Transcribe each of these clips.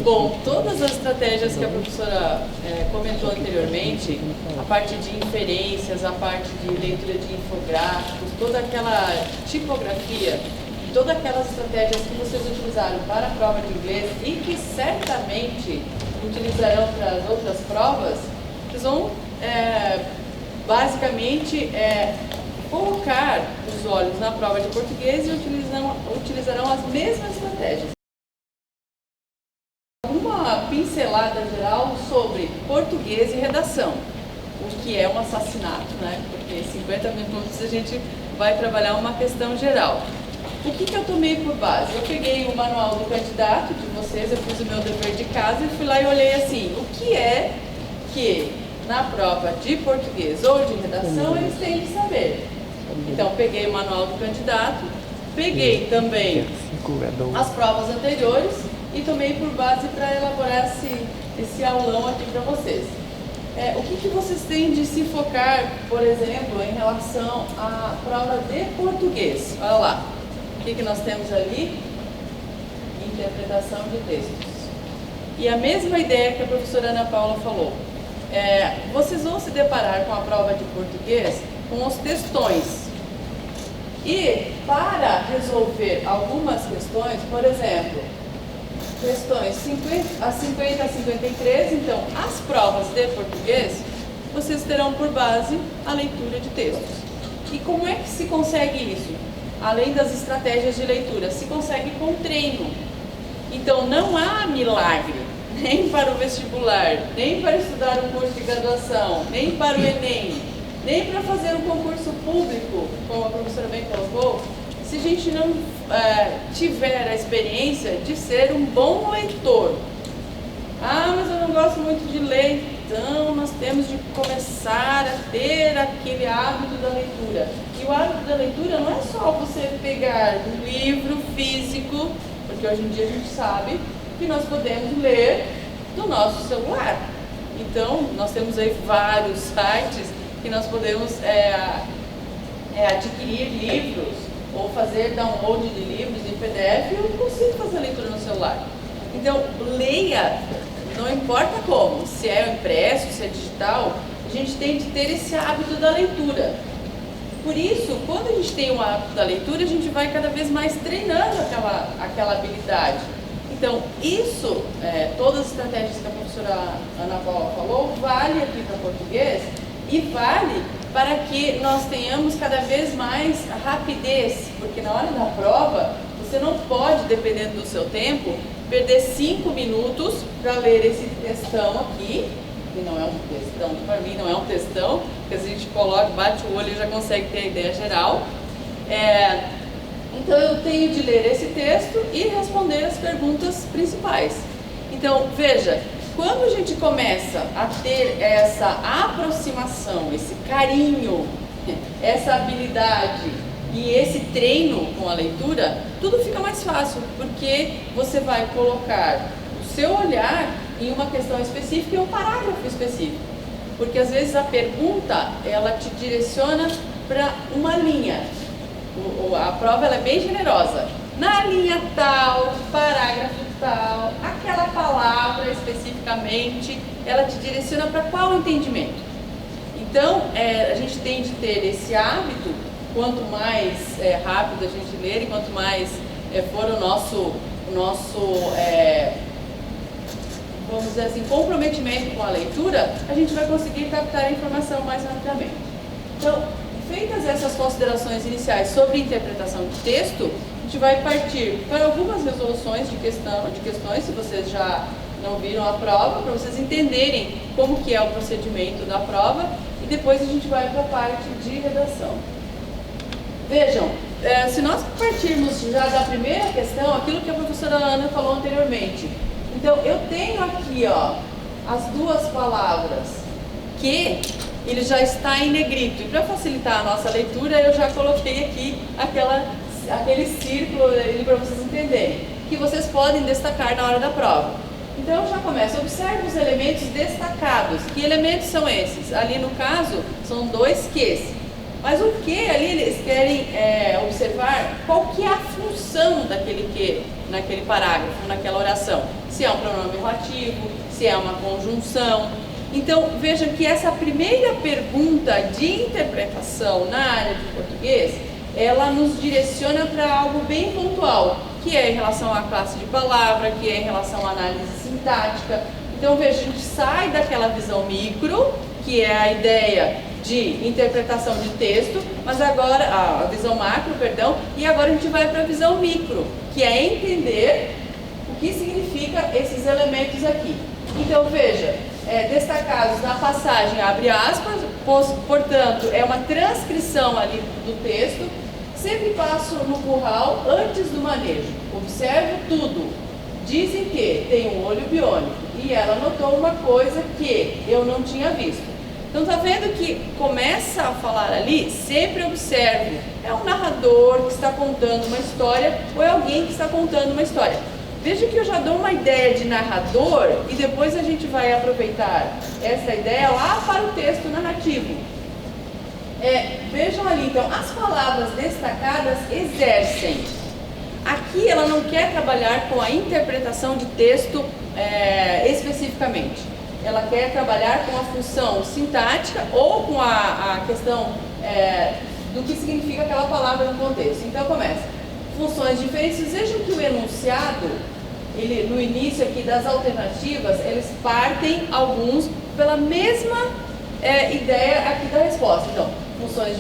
Bom, todas as estratégias que a professora comentou anteriormente, a parte de inferências, a parte de leitura de infográficos, toda aquela tipografia, todas aquelas estratégias que vocês utilizaram para a prova de inglês e que certamente utilizarão para as outras provas, vocês vão basicamente colocar os olhos na prova de português e utilizarão as mesmas estratégias. Uma pincelada geral sobre português e redação, o que é um assassinato, né? Porque 50 minutos a gente vai trabalhar uma questão geral. O que eu tomei por base? Eu peguei o manual do candidato de vocês, eu fiz o meu dever de casa e fui lá e olhei assim, o que é que na prova de português ou de redação eles têm que saber. Então, peguei o manual do candidato, peguei também as provas anteriores e tomei por base para elaborar esse aulão aqui para vocês. O que vocês têm de se focar, por exemplo, em relação à prova de português? Olha lá, o que nós temos ali? Interpretação de textos. E a mesma ideia que a professora Ana Paula falou. Vocês vão se deparar com a prova de português com os textões. E para resolver algumas questões, por exemplo, questões 50 a 53, então as provas de português, vocês terão por base a leitura de textos. E como é que se consegue isso? Além das estratégias de leitura, se consegue com treino. Então não há milagre, nem para o vestibular, nem para estudar um curso de graduação, nem para o Enem, nem para fazer um concurso público, como a professora bem colocou, se a gente não tiver a experiência de ser um bom leitor. Ah, mas eu não gosto muito de ler. Então, nós temos de começar a ter aquele hábito da leitura. E o hábito da leitura não é só você pegar um livro físico, porque hoje em dia a gente sabe que nós podemos ler do nosso celular. Então, nós temos aí vários sites que nós podemos adquirir livros ou fazer download de livros em PDF, eu consigo fazer a leitura no celular. Então, leia, não importa como, se é impresso, se é digital, a gente tem de ter esse hábito da leitura. Por isso, quando a gente tem o hábito da leitura, a gente vai cada vez mais treinando aquela habilidade. Então, isso, todas as estratégias que a professora Ana Paula falou, vale aqui para português e vale para que nós tenhamos cada vez mais rapidez, porque na hora da prova, você não pode, dependendo do seu tempo, perder 5 minutos para ler esse textão aqui, que não é um textão, para mim não é um textão, porque a gente coloca, bate o olho e já consegue ter a ideia geral. Então eu tenho de ler esse texto e responder as perguntas principais. Então, veja, quando a gente começa a ter essa aproximação, esse carinho, essa habilidade e esse treino com a leitura, tudo fica mais fácil, porque você vai colocar o seu olhar em uma questão específica e um parágrafo específico. Porque às vezes a pergunta, ela te direciona para uma linha. A prova ela é bem generosa. Na linha tal, parágrafo tal, aquela palavra especificamente, ela te direciona para qual entendimento? Então, a gente tem de ter esse hábito, quanto mais rápido a gente ler e quanto mais for o nosso vamos dizer assim, comprometimento com a leitura, a gente vai conseguir captar a informação mais rapidamente. Então, feitas essas considerações iniciais sobre interpretação de texto, a gente vai partir para algumas resoluções de questões, se vocês já não viram a prova, para vocês entenderem como que é o procedimento da prova, e depois a gente vai para a parte de redação. Vejam, se nós partirmos já da primeira questão, aquilo que a professora Ana falou anteriormente, então eu tenho aqui as duas palavras que ele já está em negrito, e para facilitar a nossa leitura eu já coloquei aqui aquele círculo para vocês entenderem, que vocês podem destacar na hora da prova. Então eu já começo, observe os elementos destacados. Que elementos são esses? Ali no caso, são dois ques. Mas o que ali eles querem observar qual que é a função daquele que naquele parágrafo, naquela oração. Se é um pronome relativo, se é uma conjunção. Então, vejam que essa primeira pergunta de interpretação na área de português, ela nos direciona para algo bem pontual, que é em relação à classe de palavra, que é em relação à análise sintática. Então, veja, a gente sai daquela visão micro, que é a ideia de interpretação de texto, mas agora, a visão macro, perdão, e agora a gente vai para a visão micro, que é entender o que significa esses elementos aqui. Então, veja, destacados na passagem, abre aspas, portanto, é uma transcrição ali do texto, sempre passo no curral antes do manejo, observo tudo, dizem que tem um olho biônico, e ela notou uma coisa que eu não tinha visto. Então, tá vendo que começa a falar ali, sempre observe, é um narrador que está contando uma história ou é alguém que está contando uma história. Veja que eu já dou uma ideia de narrador e depois a gente vai aproveitar essa ideia lá para o texto narrativo. Vejam ali, então, as palavras destacadas exercem. Aqui ela não quer trabalhar com a interpretação de texto especificamente. Ela quer trabalhar com a função sintática ou com a questão do que significa aquela palavra no contexto. Então começa. Funções diferentes. Vejam que o enunciado, ele, no início aqui das alternativas, eles partem alguns pela mesma ideia aqui da resposta. Então, funções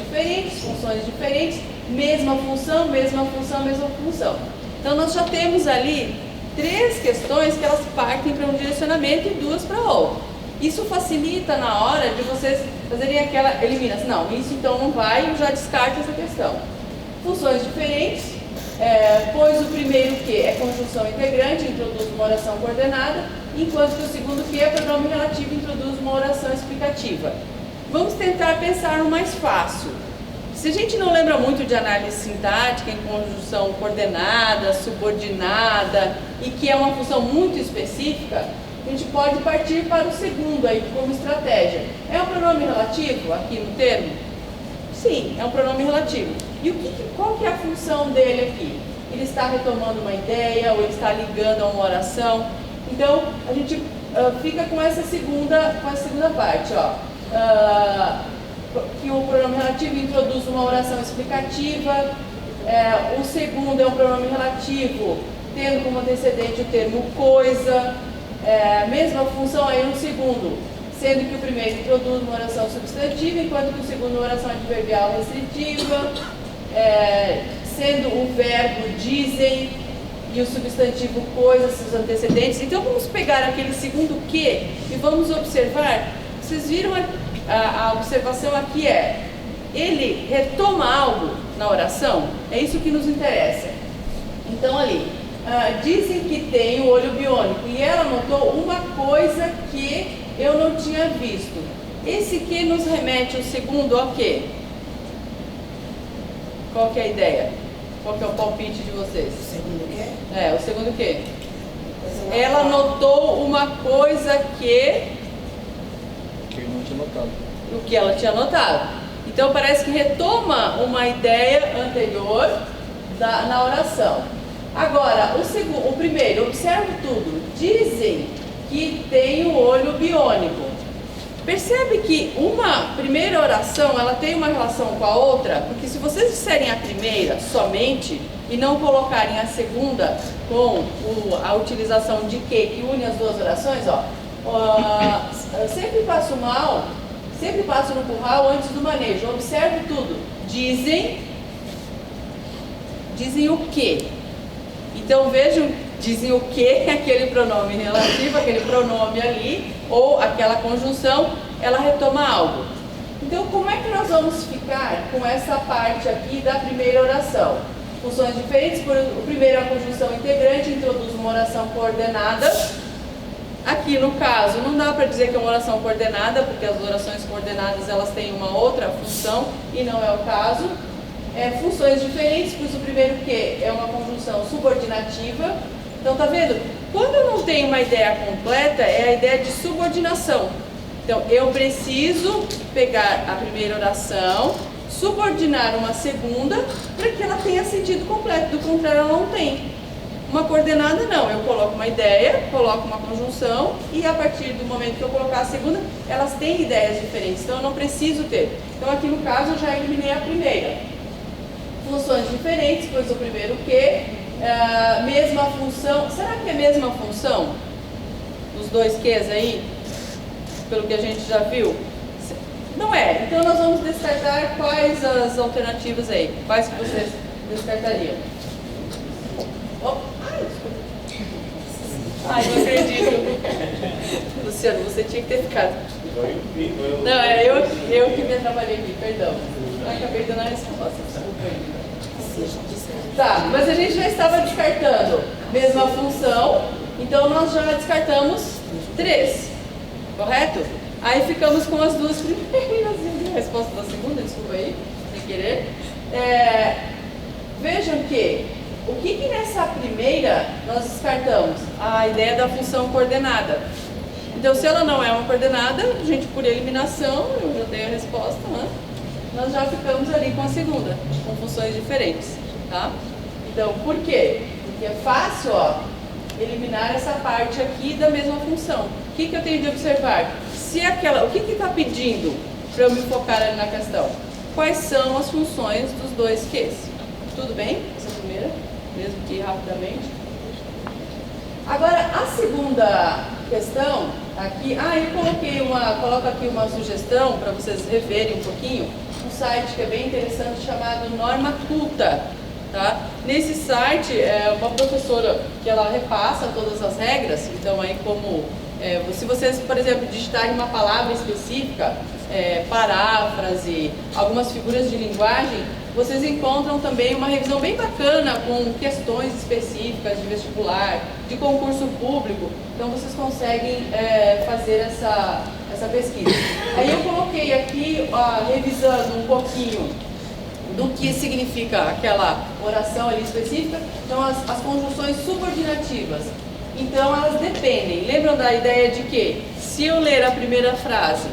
diferentes, mesma função, mesma função, mesma função. Então nós já temos ali 3 questões que elas partem para um direcionamento e 2 para outro. Isso facilita na hora de vocês fazerem aquela eliminação. Não, isso então não vai, eu já descarto essa questão. Funções diferentes, pois o primeiro que é conjunção integrante, introduz uma oração coordenada, enquanto que o segundo que é pronome relativo, introduz uma oração explicativa. Vamos tentar pensar no mais fácil. Se a gente não lembra muito de análise sintática em conjunção coordenada, subordinada, e que é uma função muito específica, a gente pode partir para o segundo aí como estratégia. É um pronome relativo aqui no termo? Sim, é um pronome relativo. E qual que é a função dele aqui? Ele está retomando uma ideia ou ele está ligando a uma oração? Então, a gente fica com essa segunda parte, ó. Que o pronome relativo introduz uma oração explicativa, o segundo é um pronome relativo, tendo como antecedente o termo coisa, mesma função aí no segundo, sendo que o primeiro introduz uma oração substantiva, enquanto que o segundo uma oração adverbial restritiva, sendo o verbo dizem e o substantivo coisa, seus antecedentes. Então vamos pegar aquele segundo que e vamos observar. Vocês viram a observação aqui ele retoma algo na oração? É isso que nos interessa. Então ali, dizem que tem o olho biônico e ela notou uma coisa que eu não tinha visto. Esse que nos remete ao segundo ao quê? Qual que é a ideia? Qual que é o palpite de vocês? O segundo o quê? O segundo o quê? Ela notou uma coisa que eu não tinha notado. O que ela tinha notado. Então parece que retoma uma ideia anterior na oração. Agora, o primeiro, observe tudo. Dizem que tem o olho biônico. Percebe que uma primeira oração, ela tem uma relação com a outra? Porque se vocês disserem a primeira somente e não colocarem a segunda com a utilização de que une as duas orações, sempre passo no curral antes do manejo. Observe tudo. Dizem o que? Então vejam, dizem o que é aquele pronome relativo, aquele pronome ali, ou aquela conjunção, ela retoma algo. Então como é que nós vamos ficar com essa parte aqui da primeira oração? Funções diferentes, o primeiro é a conjunção integrante, introduz uma oração coordenada. Aqui no caso, não dá para dizer que é uma oração coordenada, porque as orações coordenadas elas têm uma outra função e não é o caso. Funções diferentes, pois o primeiro que é uma conjunção subordinativa. Então tá vendo? Quando eu não tenho uma ideia completa, é a ideia de subordinação. Então eu preciso pegar a primeira oração subordinar uma segunda para que ela tenha sentido completo, do contrário ela não tem. Uma coordenada não, eu coloco uma ideia, coloco uma conjunção e a partir do momento que eu colocar a segunda, elas têm ideias diferentes, então eu não preciso ter. Então aqui no caso eu já eliminei a primeira. Funções diferentes, pois o primeiro que, mesma função, será que é mesma função? Os dois Qs aí, pelo que a gente já viu? Não é, então nós vamos descartar quais as alternativas aí, quais que vocês descartariam? Ai, não acredito. Luciano, você tinha que ter ficado. Não, é eu que me atrapalhei aqui, perdão. Eu acabei dando a resposta, desculpa aí. Tá, mas a gente já estava descartando mesma função, então nós já descartamos 3, correto? Aí ficamos com as duas primeiras. A resposta da segunda, desculpa aí, sem querer. Vejam que o que nessa primeira nós descartamos? A ideia da função coordenada. Então, se ela não é uma coordenada, a gente, por eliminação, eu já dei a resposta, né? Nós já ficamos ali com a segunda, com funções diferentes, tá? Então, por quê? Porque é fácil, ó, eliminar essa parte aqui da mesma função. O que eu tenho de observar? Se aquela, o que está pedindo para eu me focar ali na questão? Quais são as funções dos dois Qs? Tudo bem? Essa primeira, mesmo que rapidamente. Agora, a segunda questão, aqui, eu coloco aqui uma sugestão para vocês reverem um pouquinho, um site que é bem interessante chamado Norma Culta, tá? Nesse site, uma professora que ela repassa todas as regras, então aí se vocês, por exemplo, digitarem uma palavra específica, paráfrase, algumas figuras de linguagem, vocês encontram também uma revisão bem bacana com questões específicas de vestibular, de concurso público, então vocês conseguem fazer essa pesquisa. Aí eu coloquei aqui, revisando um pouquinho do que significa aquela oração ali específica, então as conjunções subordinativas. Então elas dependem, lembram da ideia de que se eu ler a primeira frase,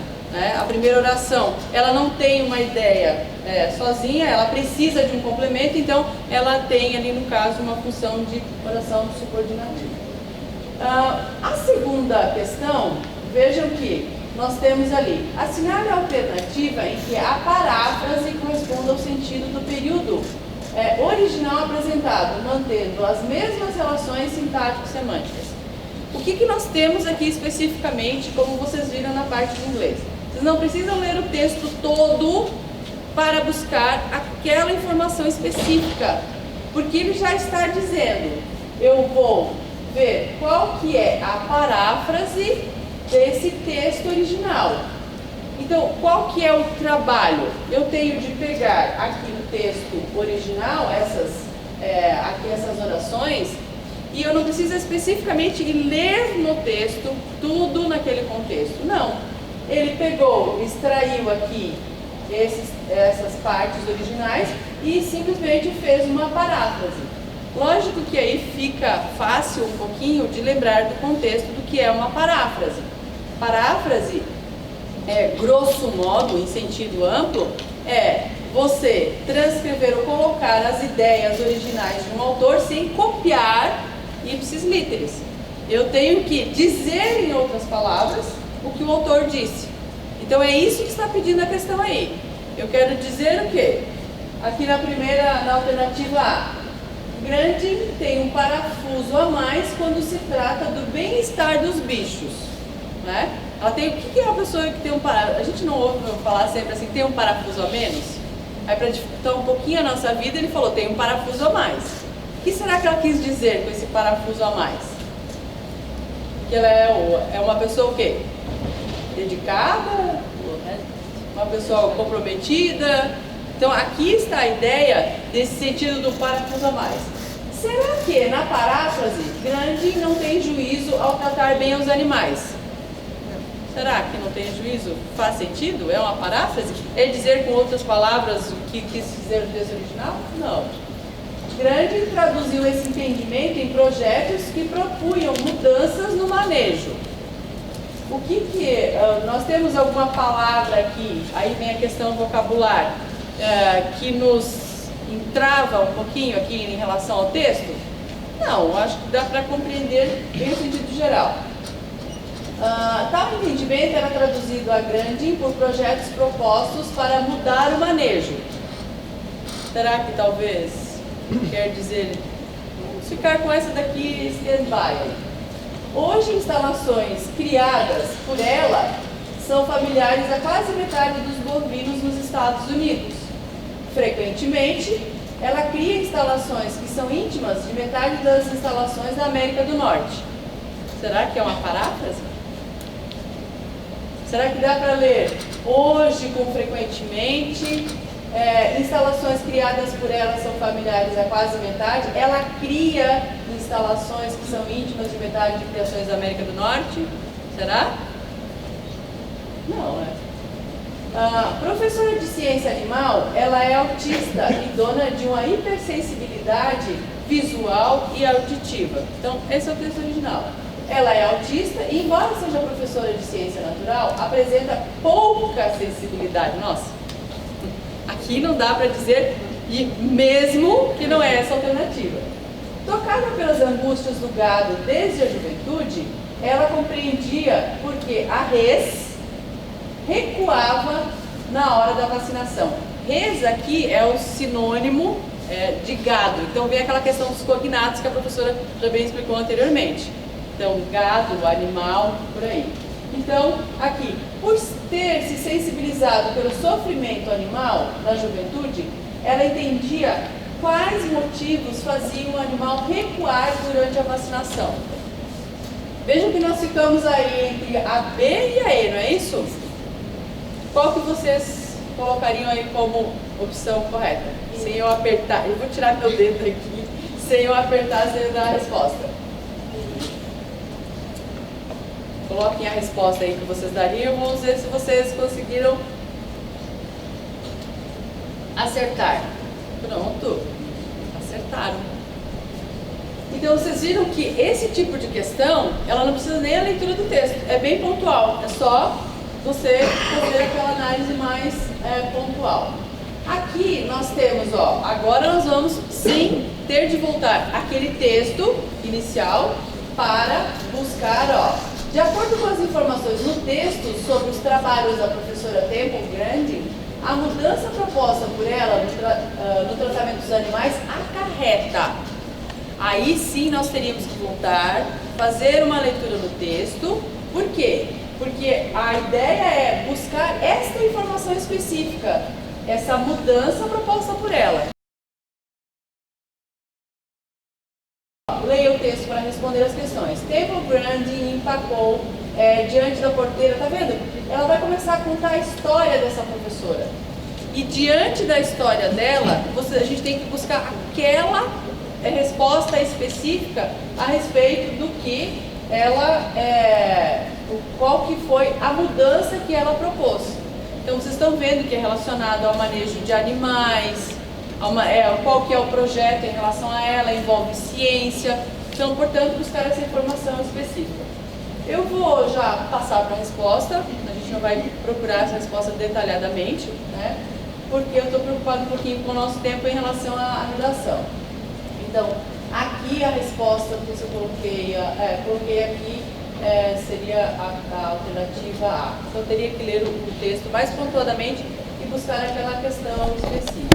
a primeira oração, ela não tem uma ideia sozinha, ela precisa de um complemento, então ela tem ali no caso uma função de oração subordinativa. A segunda questão, vejam que nós temos ali, assinale a alternativa em que a paráfrase corresponda ao sentido do período original apresentado, mantendo as mesmas relações sintático-semânticas. O que nós temos aqui especificamente, como vocês viram na parte de inglês? Vocês não precisam ler o texto todo para buscar aquela informação específica, porque ele já está dizendo, eu vou ver qual que é a paráfrase desse texto original. Então, qual que é o trabalho? Eu tenho de pegar aqui no texto original, essas orações, e eu não preciso especificamente ler no texto tudo naquele contexto. Não. Ele pegou, extraiu aqui essas partes originais e simplesmente fez uma paráfrase. Lógico que aí fica fácil um pouquinho de lembrar do contexto do que é uma paráfrase. Paráfrase, grosso modo, em sentido amplo, é você transcrever ou colocar as ideias originais de um autor sem copiar ipsis literis. Eu tenho que dizer, em outras palavras, o que o autor disse. Então é isso que está pedindo a questão aí. Eu quero dizer o quê? Aqui na alternativa A, Grande tem um parafuso a mais quando se trata do bem-estar dos bichos, né? Ela tem, o que é uma pessoa que tem um parafuso? A gente não ouve falar sempre assim, tem um parafuso a menos? Aí para dificultar um pouquinho a nossa vida, ele falou, tem um parafuso a mais. O que será que ela quis dizer com esse parafuso a mais? Que ela é uma pessoa o quê? Dedicada? Uma pessoa comprometida? Então aqui está a ideia desse sentido do parafuso a mais. Será que na paráfrase, Grande não tem juízo ao tratar bem os animais? Será que não tem juízo? Faz sentido? É uma paráfrase? É dizer com outras palavras o que quis dizer no texto original? Não. Grande traduziu esse entendimento em projetos que propunham mudanças no manejo. Nós temos alguma palavra aqui, aí vem a questão vocabular, que nos entrava um pouquinho aqui em relação ao texto? Não, acho que dá para compreender bem o sentido geral. Tal entendimento era traduzido a Grandin por projetos propostos para mudar o manejo. Será que talvez quer dizer, vamos ficar com essa daqui stand-by? Hoje, instalações criadas por ela são familiares a quase metade dos bovinos nos Estados Unidos. Frequentemente, ela cria instalações que são íntimas de metade das instalações da América do Norte. Será que é uma paráfrase? Será que dá para ler hoje com frequentemente? Instalações criadas por ela são familiares a quase metade. Ela cria instalações que são íntimas de metade de criações da América do Norte. Será? Não, né? Professora de ciência animal, ela é autista e dona de uma hipersensibilidade visual e auditiva. Então, esse é o texto original. Ela é autista e, embora seja professora de ciência natural, apresenta pouca sensibilidade. Nossa, aqui não dá para dizer, e mesmo que não é essa alternativa. Tocada pelas angústias do gado desde a juventude, ela compreendia porque a res recuava na hora da vacinação. Res aqui é o sinônimo de gado. Então vem aquela questão dos cognatos que a professora já bem explicou anteriormente. Então, gado, animal, por aí. Então, aqui, por ter se sensibilizado pelo sofrimento animal na juventude, ela entendia quais motivos faziam o animal recuar durante a vacinação. Vejam que nós ficamos aí entre a B e a E, não é isso? Qual que vocês colocariam aí como opção correta? Sem eu apertar, eu vou tirar meu dedo aqui, sem eu apertar, sem eu dar a resposta. Coloquem a resposta aí que vocês dariam, vamos ver se vocês conseguiram acertar. Pronto, acertaram. Então vocês viram que esse tipo de questão, ela não precisa nem a leitura do texto, é bem pontual, é só você fazer aquela análise mais pontual. Aqui nós temos, ó, agora nós vamos sim ter de voltar aquele texto inicial para buscar, ó, de acordo com as informações no texto sobre os trabalhos da professora Temple Grandin, a mudança proposta por ela no tratamento dos animais acarreta. Aí sim nós teríamos que voltar, fazer uma leitura no texto. Por quê? Porque a ideia é buscar esta informação específica, essa mudança proposta por ela. Leia o texto para responder as questões. Temple Grandin empacou diante da porteira, tá vendo? Ela vai começar a contar a história dessa professora. E diante da história dela, a gente tem que buscar aquela resposta específica a respeito do que ela, qual que foi a mudança que ela propôs. Então vocês estão vendo que é relacionado ao manejo de animais, qual que é o projeto em relação a ela, envolve ciência. Então, portanto, buscar essa informação específica. Eu vou já passar para a resposta, a gente não vai procurar essa resposta detalhadamente, né? Porque eu estou preocupado um pouquinho com o nosso tempo em relação à redação. Então, aqui a resposta que eu coloquei aqui seria a alternativa A. Então, eu teria que ler o texto mais pontuadamente e buscar aquela questão específica.